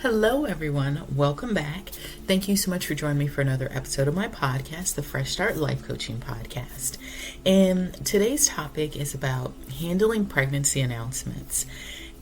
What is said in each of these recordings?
Hello, everyone. Welcome back. Thank you so much for joining me for another episode of my podcast, the Fresh Start Life Coaching Podcast. And today's topic is about handling pregnancy announcements.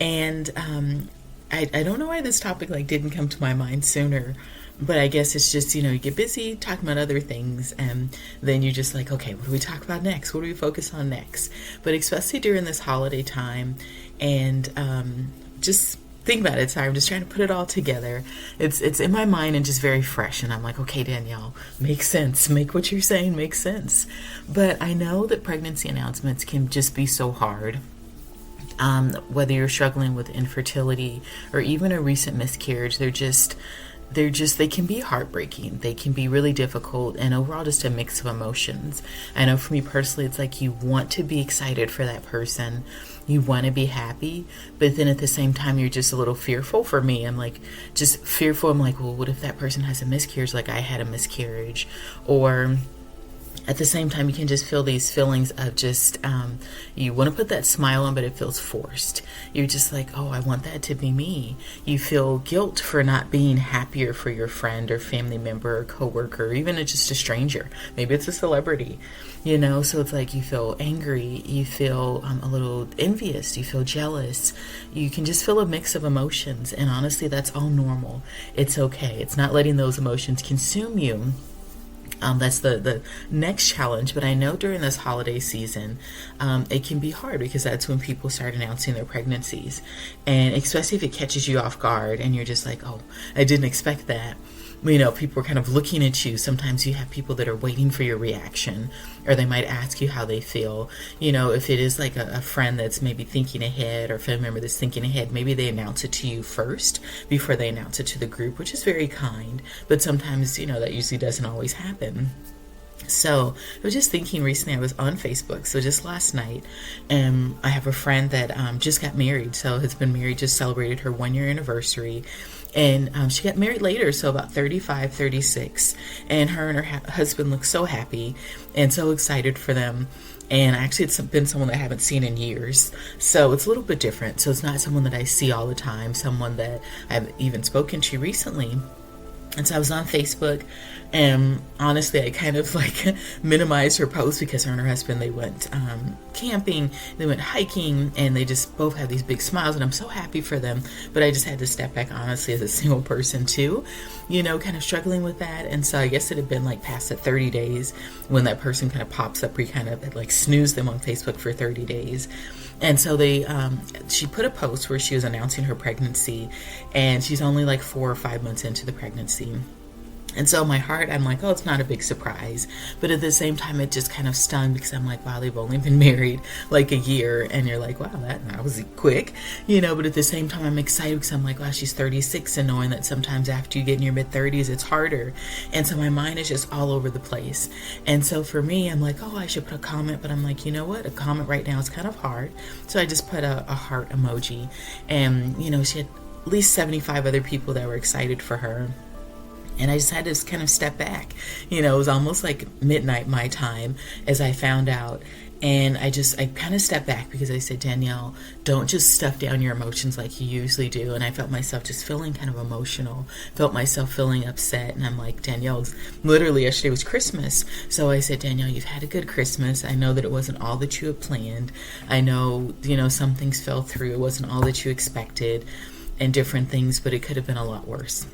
And I don't know why this topic didn't come to my mind sooner, but I guess it's just, you get busy talking about other things, and then you're just like, okay, what do we talk about next? What do we focus on next? But especially during this holiday time, and just think about it. Sorry, I'm just trying to put it all together. It's in my mind and just very fresh. And I'm like, okay, Danielle, make sense. Make what you're saying make sense. But I know that pregnancy announcements can just be so hard. Whether you're struggling with infertility or even a recent miscarriage, they can be heartbreaking. They can be really difficult, and overall just a mix of emotions. I know for me personally, it's like you want to be excited for that person. You want to be happy, but then at the same time, you're just a little fearful. For me, I'm like, just fearful. I'm like, well, what if that person has a miscarriage like I had a miscarriage? Or at the same time, you can just feel these feelings of just, you want to put that smile on, but it feels forced. You're just like, oh, I want that to be me. You feel guilt for not being happier for your friend or family member or coworker, or even just a stranger. Maybe it's a celebrity, so it's like you feel angry, you feel a little envious, you feel jealous. You can just feel a mix of emotions. And honestly, that's all normal. It's okay. It's not letting those emotions consume you. That's the next challenge. But I know during this holiday season, it can be hard because that's when people start announcing their pregnancies. And especially if it catches you off guard and you're just like, oh, I didn't expect that. People are kind of looking at you. Sometimes you have people that are waiting for your reaction, or they might ask you how they feel. If it is like a friend that's maybe thinking ahead, or a family member that's thinking ahead, maybe they announce it to you first before they announce it to the group, which is very kind. But sometimes, that usually doesn't always happen. So I was just thinking recently, I was on Facebook, so just last night, and I have a friend that just got married, so has been married, just celebrated her 1-year anniversary, and she got married later, so about 35, 36, and her husband look so happy and so excited for them. And actually, it's been someone that I haven't seen in years, so it's a little bit different. So it's not someone that I see all the time, someone that I've even spoken to recently. And so I was on Facebook, and honestly, I kind of minimized her post because her and her husband, they went camping, they went hiking, and they just both had these big smiles, and I'm so happy for them. But I just had to step back, honestly, as a single person too, kind of struggling with that. And so I guess it had been past the 30 days when that person kind of pops up, where you kind of snooze them on Facebook for 30 days. And so she put a post where she was announcing her pregnancy, and she's only 4 or 5 months into the pregnancy. And so my heart, I'm like, oh, it's not a big surprise. But at the same time, it just kind of stung because I'm like, wow, they've only been married a year. And you're like, wow, that was quick, But at the same time, I'm excited because I'm like, wow, she's 36. And knowing that sometimes after you get in your mid-30s, it's harder. And so my mind is just all over the place. And so for me, I'm like, oh, I should put a comment. But I'm like, you know what? A comment right now is kind of hard. So I just put a heart emoji. And, she had at least 75 other people that were excited for her. And I just had to kind of step back. It was almost like midnight my time as I found out. And I kind of stepped back because I said, Danielle, don't just stuff down your emotions like you usually do. And I felt myself just feeling kind of emotional, felt myself feeling upset. And I'm like, Danielle, literally yesterday was Christmas. So I said, Danielle, you've had a good Christmas. I know that it wasn't all that you had planned. I know, some things fell through. It wasn't all that you expected and different things, but it could have been a lot worse.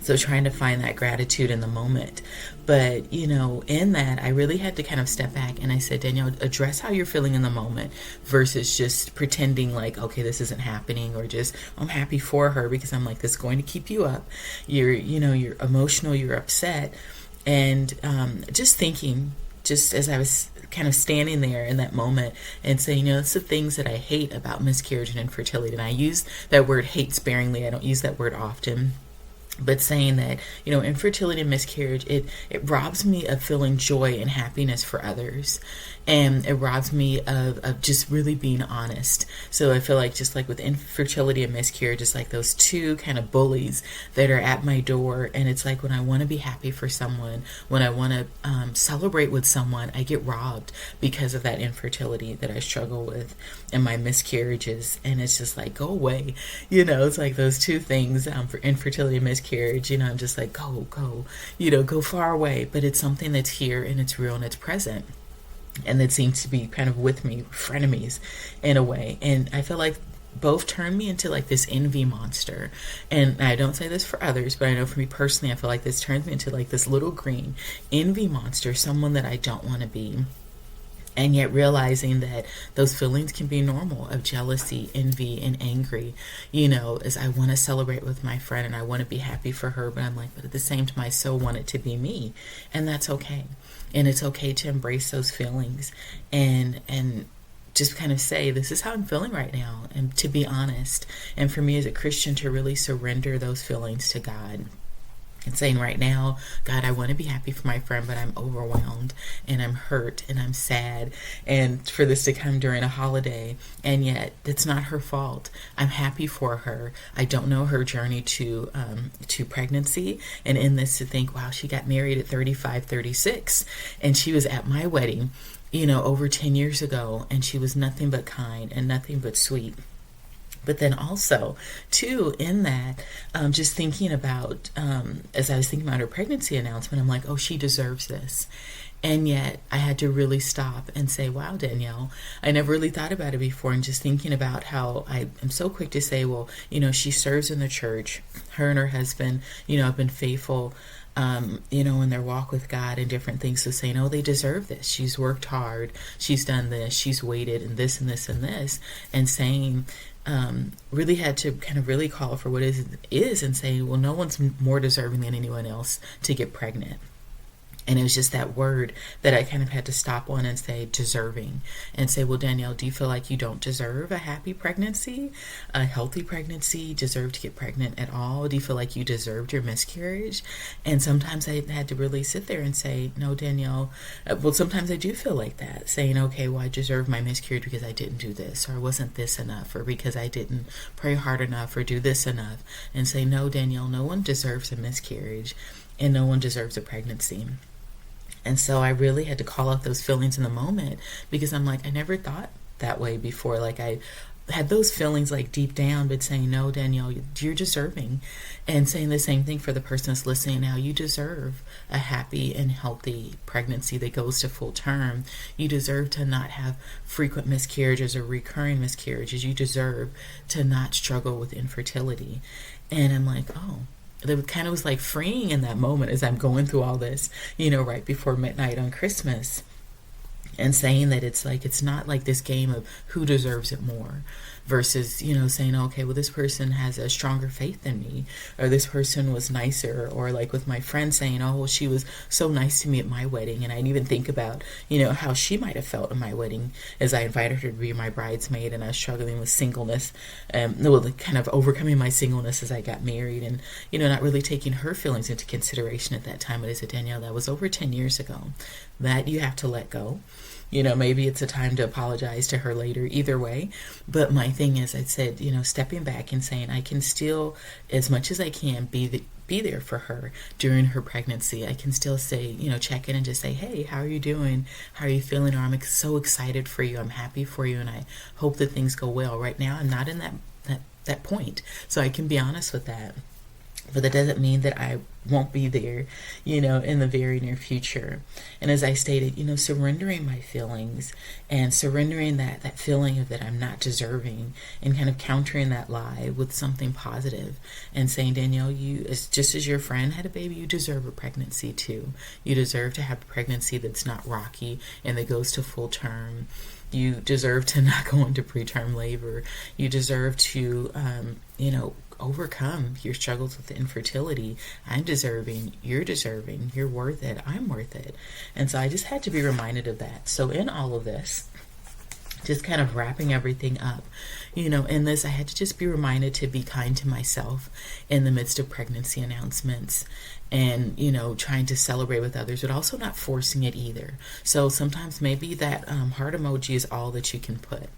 So trying to find that gratitude in the moment. But, in that, I really had to kind of step back, and I said, Danielle, address how you're feeling in the moment versus just pretending okay, this isn't happening, or just, I'm happy for her because I'm like, this is going to keep you up. You're emotional, you're upset. And just thinking, just as I was kind of standing there in that moment and saying, it's the things that I hate about miscarriage and infertility. And I use that word hate sparingly. I don't use that word often. but saying that, infertility and miscarriage, it robs me of feeling joy and happiness for others, and it robs me of just really being honest. So I feel like, just like with infertility and miscarriage, it's like those two kind of bullies that are at my door. And it's like, when I want to be happy for someone, when I want to celebrate with someone, I get robbed because of that infertility that I struggle with and my miscarriages. And it's just like, go away. It's like those two things, for infertility and miscarriage, I'm just like, go, go far away. But it's something that's here, and it's real, and it's present. And that seems to be kind of with me, frenemies in a way. And I feel like both turn me into like this envy monster. And I don't say this for others, but I know for me personally, I feel like this turns me into like this little green envy monster, someone that I don't want to be. And yet realizing that those feelings can be normal, of jealousy, envy, and angry, as I want to celebrate with my friend and I want to be happy for her, but I'm like, but at the same time, I so want it to be me. And that's okay. And it's okay to embrace those feelings and just kind of say, this is how I'm feeling right now, and to be honest. And for me as a Christian, to really surrender those feelings to God. And saying, right now, God, I want to be happy for my friend, but I'm overwhelmed and I'm hurt and I'm sad. And for this to come during a holiday, and yet it's not her fault. I'm happy for her. I don't know her journey to pregnancy. And in this, to think, wow, she got married at 35, 36, and she was at my wedding, over 10 years ago, and she was nothing but kind and nothing but sweet. But then also, too, in that, just thinking about, as I was thinking about her pregnancy announcement, I'm like, oh, she deserves this. And yet I had to really stop and say, wow, Danielle, I never really thought about it before. And just thinking about how I am so quick to say, well, she serves in the church. Her and her husband, have been faithful, in their walk with God and different things. So saying, oh, they deserve this. She's worked hard. She's done this. She's waited, and this and this and this. And saying, really had to kind of really call for what is and say, well, no one's more deserving than anyone else to get pregnant. And it was just that word that I kind of had to stop on and say, deserving. And say, well, Danielle, do you feel like you don't deserve a happy pregnancy, a healthy pregnancy, deserve to get pregnant at all? Do you feel like you deserved your miscarriage? And sometimes I had to really sit there and say, no, Danielle. Well, sometimes I do feel like that, saying, okay, well, I deserve my miscarriage because I didn't do this, or wasn't this enough, or because I didn't pray hard enough, or do this enough. And say, no, Danielle, no one deserves a miscarriage, and no one deserves a pregnancy. And so I really had to call out those feelings in the moment, because I'm like, I never thought that way before. Like, I had those feelings like deep down, but saying, no, Danielle, you're deserving. And saying the same thing for the person that's listening now. You deserve a happy and healthy pregnancy that goes to full term. You deserve to not have frequent miscarriages or recurring miscarriages. You deserve to not struggle with infertility. And I'm like, oh. It kind of was like freeing in that moment as I'm going through all this, right before midnight on Christmas. And saying that it's like, it's not like this game of who deserves it more versus, saying, okay, well, this person has a stronger faith than me, or this person was nicer, or like with my friend saying, oh, well, she was so nice to me at my wedding. And I didn't even think about, how she might have felt at my wedding as I invited her to be my bridesmaid, and I was struggling with singleness, kind of overcoming my singleness as I got married, and, not really taking her feelings into consideration at that time. But I said, Danielle, that was over 10 years ago. That you have to let go. Maybe it's a time to apologize to her later, either way. But my thing is, I said, stepping back and saying, I can still, as much as I can, be there for her during her pregnancy. I can still say, check in and just say, hey, how are you doing? How are you feeling? Or I'm so excited for you. I'm happy for you. And I hope that things go well. Right now, I'm not in that point. So I can be honest with that. But that doesn't mean that I won't be there, in the very near future. And as I stated, surrendering my feelings and surrendering that feeling of that I'm not deserving, and kind of countering that lie with something positive and saying, Danielle, just as your friend had a baby, you deserve a pregnancy too. You deserve to have a pregnancy that's not rocky and that goes to full term. You deserve to not go into preterm labor. You deserve to, overcome your struggles with infertility. I'm deserving, you're worth it, I'm worth it. And so I just had to be reminded of that. So in all of this, just kind of wrapping everything up. In this, I had to just be reminded to be kind to myself in the midst of pregnancy announcements and, trying to celebrate with others, but also not forcing it either. So sometimes maybe that heart emoji is all that you can put.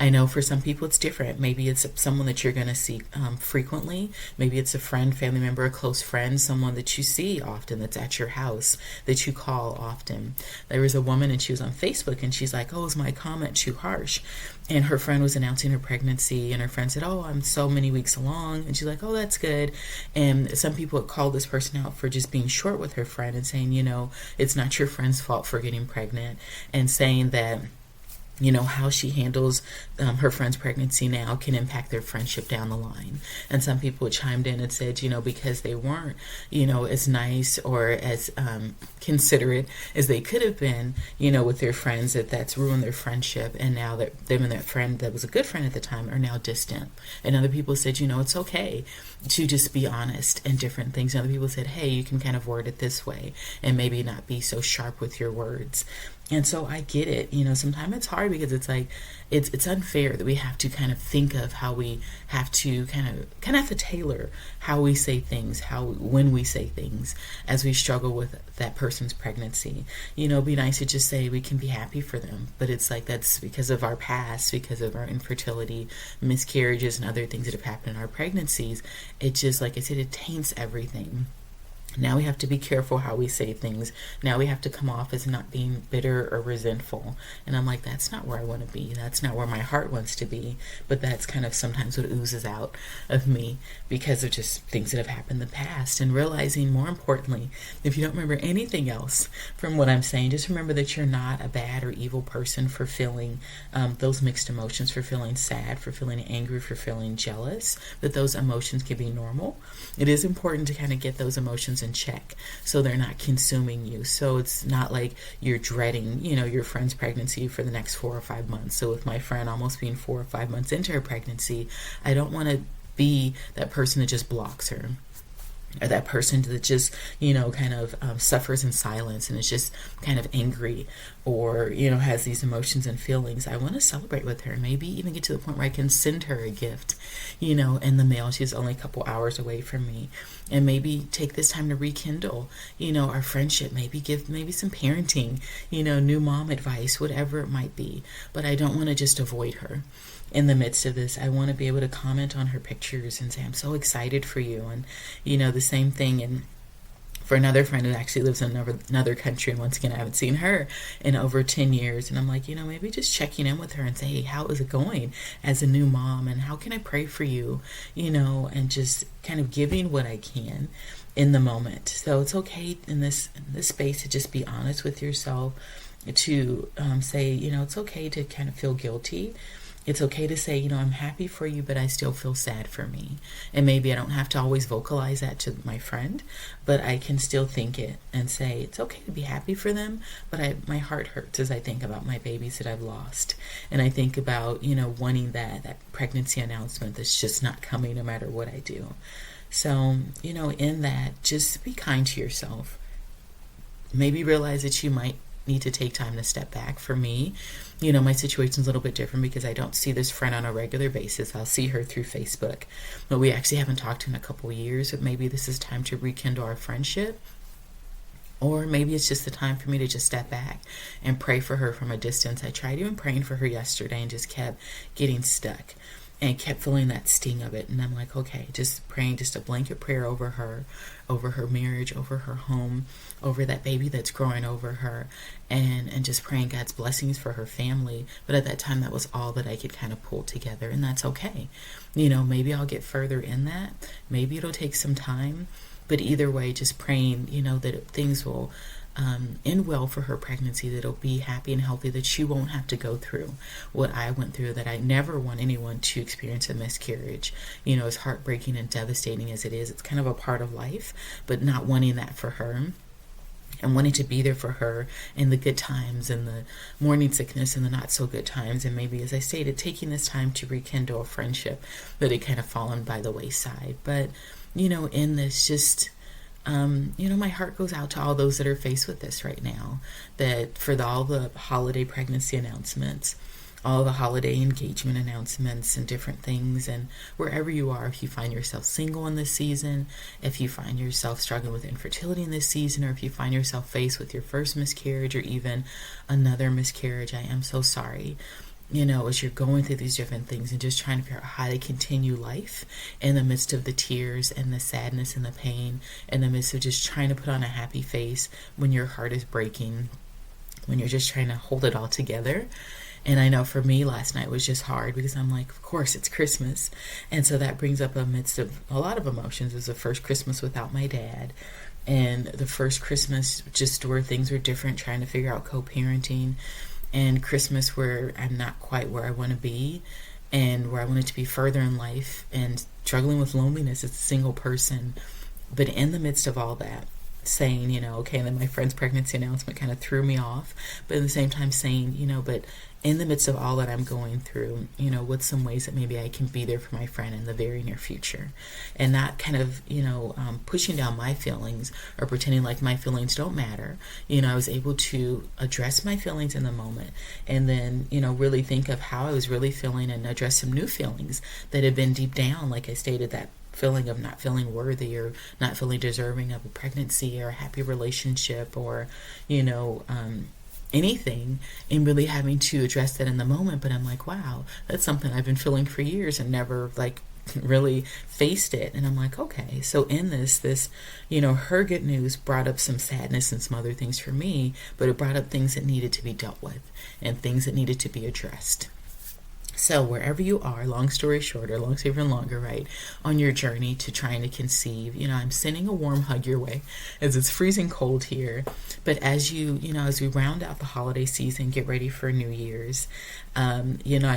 I know for some people it's different. Maybe it's someone that you're going to see frequently. Maybe it's a friend, family member, a close friend, someone that you see often that's at your house, that you call often. There was a woman and she was on Facebook and she's like, oh, is my comment too harsh? And her friend was announcing her pregnancy and her friend said, oh, I'm so many weeks along. And she's like, oh, that's good. And some people would call this person out for just being short with her friend and saying, it's not your friend's fault for getting pregnant, and saying that how she handles her friend's pregnancy now can impact their friendship down the line. And some people chimed in and said, because they weren't, as nice or as considerate as they could have been, with their friends, that's ruined their friendship. And now that them and that friend that was a good friend at the time are now distant. And other people said, it's okay to just be honest in different things. And other people said, hey, you can kind of word it this way and maybe not be so sharp with your words. And so I get it. Sometimes it's hard because it's like it's unfair that we have to kind of think of how we have to kind of have to tailor how we say things, when we say things as we struggle with that person's pregnancy. It'd be nice to just say we can be happy for them, but it's like that's because of our past, because of our infertility, miscarriages, and other things that have happened in our pregnancies. It just, like I said, it taints everything. Now we have to be careful how we say things. Now we have to come off as not being bitter or resentful. And I'm like, that's not where I want to be. That's not where my heart wants to be. But that's kind of sometimes what oozes out of me because of just things that have happened in the past. And realizing, more importantly, if you don't remember anything else from what I'm saying, just remember that you're not a bad or evil person for feeling those mixed emotions, for feeling sad, for feeling angry, for feeling jealous, that those emotions can be normal. It is important to kind of get those emotions in check so they're not consuming you. So it's not like you're dreading, your friend's pregnancy for the next 4 or 5 months. So with my friend almost being 4 or 5 months into her pregnancy, I don't want to be that person that just blocks her. Or that person that just, suffers in silence and is just kind of angry or, has these emotions and feelings. I want to celebrate with her. Maybe even get to the point where I can send her a gift, in the mail. She's only a couple hours away from me. And maybe take this time to rekindle, our friendship. Maybe give some parenting, new mom advice, whatever it might be. But I don't want to just avoid her. In the midst of this, I want to be able to comment on her pictures and say, I'm so excited for you. And, the same thing. And for another friend who actually lives in another country, and once again, I haven't seen her in over 10 years. And I'm like, maybe just checking in with her and say, hey, how is it going as a new mom? And how can I pray for you? And just kind of giving what I can in the moment. So it's okay in this space to just be honest with yourself, to say, it's okay to kind of feel guilty. It's okay to say, I'm happy for you, but I still feel sad for me. And maybe I don't have to always vocalize that to my friend, but I can still think it and say, it's okay to be happy for them, but my heart hurts as I think about my babies that I've lost. And I think about, wanting that pregnancy announcement that's just not coming no matter what I do. So, in that, just be kind to yourself. Maybe realize that you might need to take time to step back. For me, my situation's a little bit different because I don't see this friend on a regular basis. I'll see her through Facebook, but we actually haven't talked in a couple of years. But maybe this is time to rekindle our friendship. Or maybe it's just the time for me to just step back and pray for her from a distance. I tried even praying for her yesterday and just kept getting stuck and kept feeling that sting of it. And I'm like, okay, just praying just a blanket prayer over her marriage, over her home, over that baby that's growing over her, and just praying God's blessings for her family. But at that time, that was all that I could kind of pull together, and that's okay. Maybe I'll get further in that. Maybe it'll take some time. But either way, just praying, that things will end well for her pregnancy, that it'll be happy and healthy, that she won't have to go through what I went through, that I never want anyone to experience a miscarriage. As heartbreaking and devastating as it is, it's kind of a part of life, but not wanting that for her. And wanting to be there for her in the good times and the morning sickness and the not so good times. And maybe, as I stated, taking this time to rekindle a friendship that had kind of fallen by the wayside. But, in this, just, my heart goes out to all those that are faced with this right now, that for all the holiday pregnancy announcements, all the holiday engagement announcements and different things. And wherever you are, if you find yourself single in this season, if you find yourself struggling with infertility in this season, or if you find yourself faced with your first miscarriage or even another miscarriage, I am so sorry. As you're going through these different things and just trying to figure out how to continue life in the midst of the tears and the sadness and the pain, in the midst of just trying to put on a happy face when your heart is breaking, when you're just trying to hold it all together. And I know for me last night was just hard because I'm like, of course it's Christmas. And so that brings up a midst of a lot of emotions. It was the first Christmas without my dad. And the first Christmas just where things were different, trying to figure out co-parenting. And Christmas where I'm not quite where I want to be and where I wanted to be further in life, and struggling with loneliness as a single person. But in the midst of all that, saying, okay, and then my friend's pregnancy announcement kind of threw me off, but at the same time saying, but in the midst of all that I'm going through, what's some ways that maybe I can be there for my friend in the very near future, and not kind of, pushing down my feelings or pretending like my feelings don't matter. I was able to address my feelings in the moment, and then, really think of how I was really feeling and address some new feelings that had been deep down, like I stated, that feeling of not feeling worthy or not feeling deserving of a pregnancy or a happy relationship or, anything, and really having to address that in the moment. But I'm like, wow, that's something I've been feeling for years and never really faced it. And I'm like, okay, so in this, her good news brought up some sadness and some other things for me, but it brought up things that needed to be dealt with and things that needed to be addressed. So wherever you are, long story short, or long story even longer, right, on your journey to trying to conceive, I'm sending a warm hug your way as it's freezing cold here. But as as we round out the holiday season, get ready for New Year's, I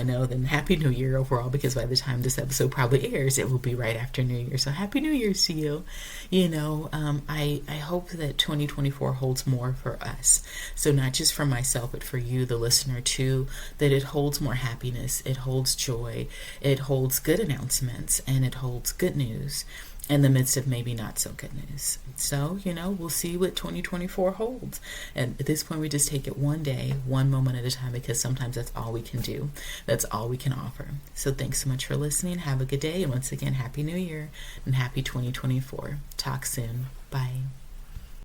know then Happy New Year overall, because by the time this episode probably airs, it will be right after New Year. So Happy New Year's to you. I hope that 2024 holds more for us. So not just for myself, but for you, the listener too, that it holds more happiness. It holds joy, it holds good announcements, and it holds good news in the midst of maybe not so good news. So, we'll see what 2024 holds. And at this point, we just take it one day, one moment at a time, because sometimes that's all we can do. That's all we can offer. So thanks so much for listening. Have a good day. And once again, Happy New Year and Happy 2024. Talk soon. Bye.